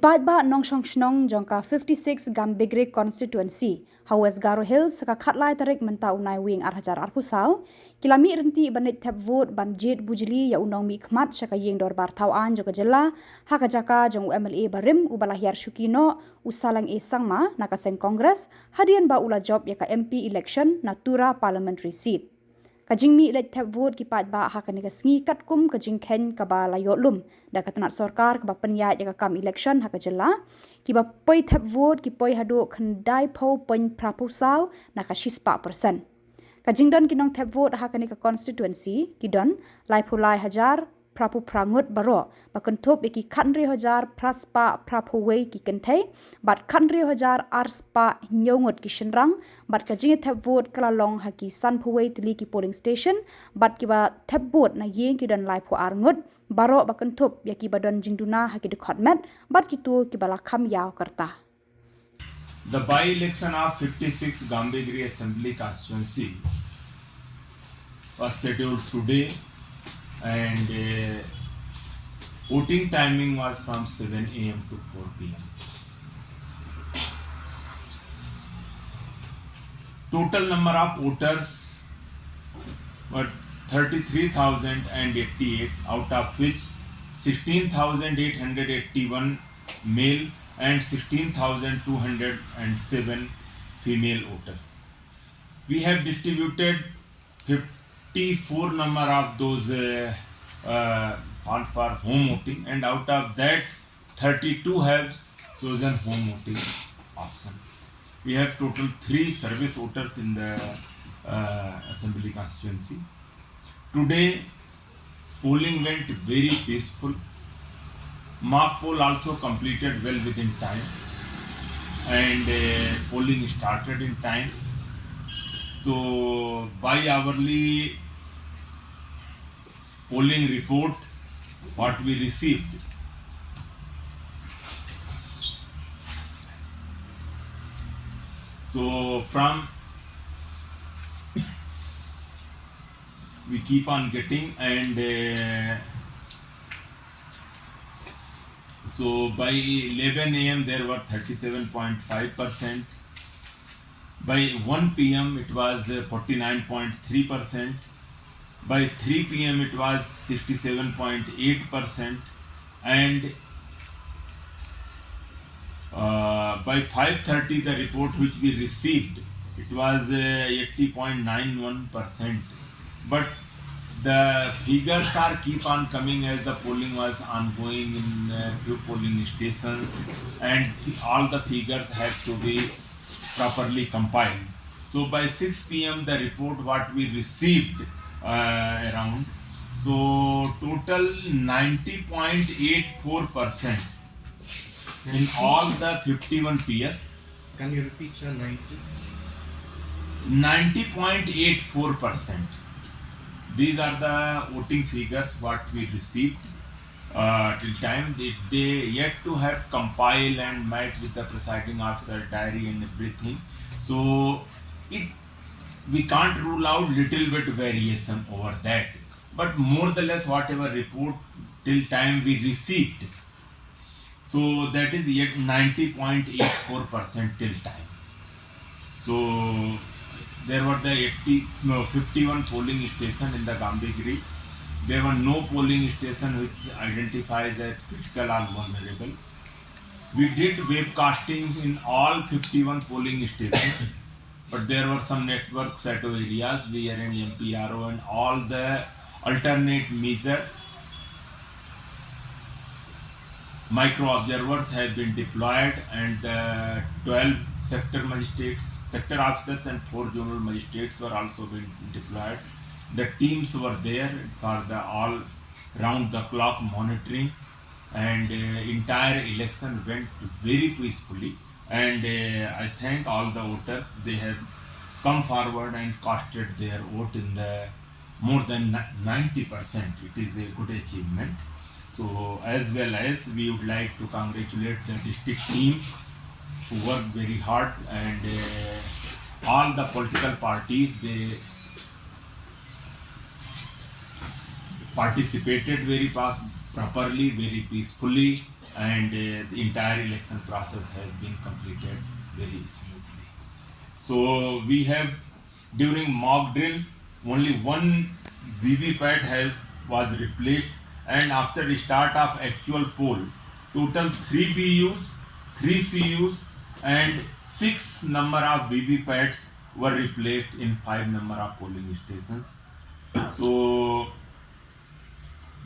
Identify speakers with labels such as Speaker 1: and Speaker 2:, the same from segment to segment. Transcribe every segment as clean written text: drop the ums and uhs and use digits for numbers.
Speaker 1: Kipat ba nong shong shnong jongka 56 Gambigre constituency Hawes Garo Hills ka khatlai tarik menta unai wing arhajar arpusau kilami renti banit thep vote banjit bujli ya unong mi khmat shaka yeng dor bar thau an joka jela haka jaka jong MLA barim ubalahyar shukino usalang e sangma nakaseng congress hadian ba ula job ya ka MP election natura parliamentary seat kajing mi let thep vote ki pat ba ha ka ni sngi kat kum kajing khen ka ba la yotlum da katanat sarkar ka ba panya ya kam election ha ka jela ki ba poi thep vote ki poi hado khandai pho pon proposal na ka 6% kajing don kinong thep vote ha ka ni ka constituency ki don lai phulai hajar prapu prangut baro bakon thop eki khanri hajar praspa prapu wei ki kenthai bat khanri hajar arspa nyongot ki shinrang bat kajing thep vote kala long ha ki san phuwei tli ki polling station bat ki ba thep vote na yeng ki don lai phu arngut baro bakon thop ya ki badon jingduna ha ki de khotmet bat ki tu ki bala kham yaw karta.
Speaker 2: The by-election of 56 Gambigri Assembly constituency was scheduled today, and voting timing was from 7 a.m. to 4 p.m. Total number of voters were 33,088, out of which 16,881 male and 16,207 female voters. We have distributed 54 number of those on for home voting, and out of that 32 have chosen home voting option. We have total 3 service voters in the assembly constituency. Today polling went very peaceful. Mock poll also completed well within time, and polling started in time. So bi-hourly polling report what we received, so from we keep on getting, and so by 11 a.m. there were 37.5%. By 1 p.m. it was 49.3%. By 3 p.m. it was 67.8%, and by 5:30 the report which we received, it was 80.91%. But the figures are keep on coming as the polling was ongoing in few polling stations, and all the figures have to be properly compiled. So by 6 p.m. the report what we received around, so total 90.84% in all the 51 PS.
Speaker 3: Can you repeat, sir?
Speaker 2: 90.84%. These are the voting figures what we received till time. They yet to have compiled and matched with the presiding officer diary and everything. So we can't rule out little bit variation over that. But more or less whatever report till time we received, so that is yet 90.84% till time. So there were the 51 polling stations in the Gambigri. There were no polling station which identifies as critical or vulnerable. We did webcasting in all 51 polling stations, but there were some network set of areas where an MPRO and all the alternate measures, micro observers have been deployed, and 12 sector magistrates, sector officers and 4 zonal magistrates were also been deployed. The teams were there for the all round the clock monitoring, and entire election went very peacefully, and I thank all the voters. They have come forward and casted their vote in the more than 90%. It is a good achievement. So as well as we would like to congratulate the district team who worked very hard, and all the political parties, they participated very properly, very peacefully, and the entire election process has been completed very smoothly. So we have, during mock drill, only one VVPAT was replaced, and after the start of actual poll, total 3 BUs, 3 CUs, and 6 number of VVPATs were replaced in 5 number of polling stations. So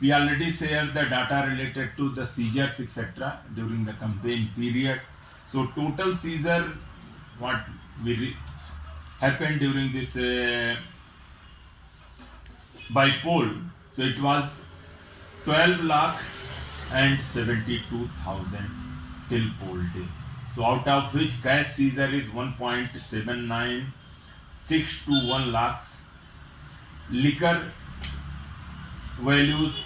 Speaker 2: we already shared the data related to the seizures etc. during the campaign period. So total seizure what happened during this by poll. So it was 12 lakh and 72,000 till poll day. So out of which cash seizure is 1.79621 lakhs, liquor values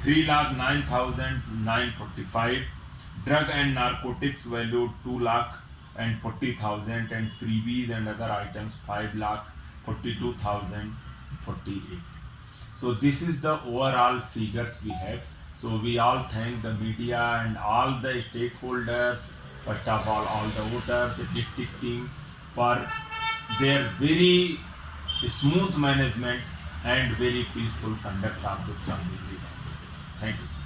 Speaker 2: 3,09,945, drug and narcotics value 2,40,000, and freebies and other items 5,42,048. So this is the overall figures we have. So we all thank the media and all the stakeholders, first of all the voters, the district team, for their very smooth management and very peaceful conduct of this campaign. Thank you, sir.